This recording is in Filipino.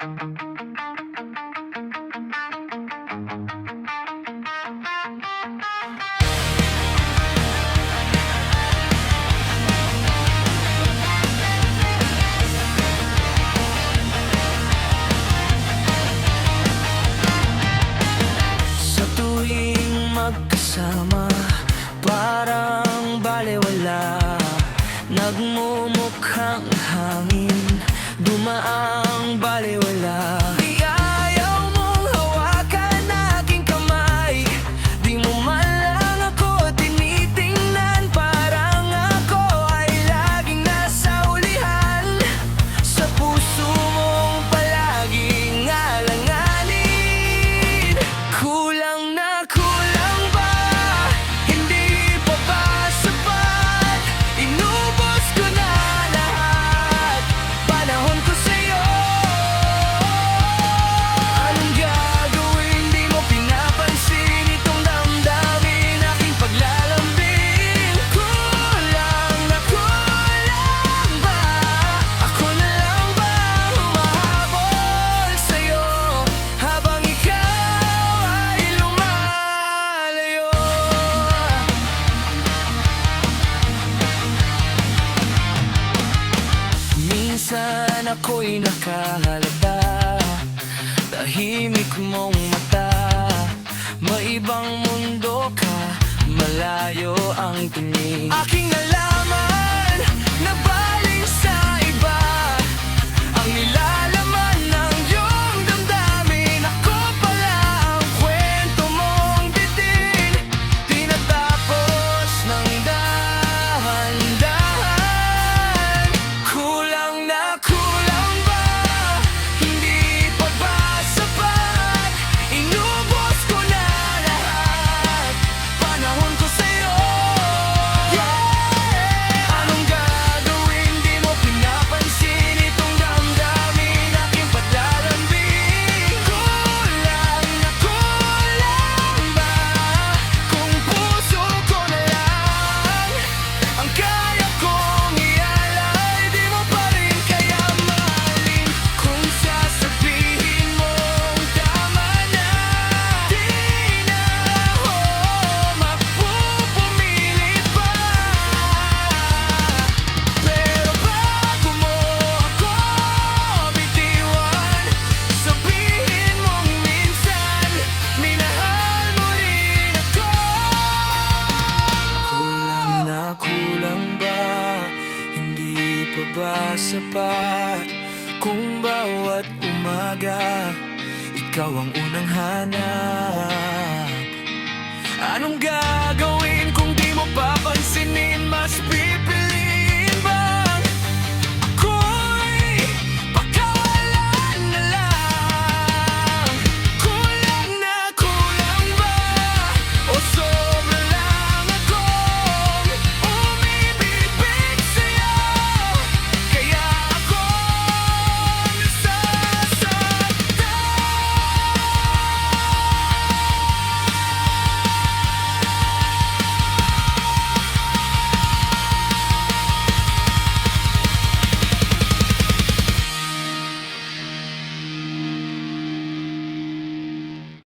Sa tuwing magkasama, parang balewala. Nagmumukhang hangin, dumaang balewala. Di ayaw mong hawakan aking kamay, di mo man lang ako tinitingnan. Parang ako ay laging nasa ulihan, sa puso mong palaging alanganin. Kulang na kulang ba? Hindi pa ba sapat? Inubos ko na lahat, panahon ko sa'yo. Anong gagawin? Di mo pinapansin itong damdamin, aking paglalambing. Kulang na kulang ba? Ako na lang ba humahabol sa'yo, habang ikaw ay lumalayo? Minsan ako'y nakahalata, tahimik mong mata. May ibang mundo ka, malayo ang tingin. Aking nalaman na baling sa iba ang nilalaman ng iyong damdamin. Ako pala ang kwento mong bitin, tinatapos ng dahan-dahan. Kulang na kulang ba? Hindi pa ba sapat? Inubos ko na lahat, panahon ko sa'yo. Anong gagawin? Di mo pinapansin itong damdamin, aking paglalambing. Kulang na kulang ba? Kung puso ko na lang ang kaya kong ialay, di mo pa rin kaya mahalin. Kung sasabihin mong tama na, di na ako mapupumilit pa. Pero bago mo ako bitiwan, sabihin mong minsan minahal mo rin ako. Kulang na kulang ba? Hindi pa ba sapat? Kung bawat umaga ikaw ang unang hanap, anong gagawin?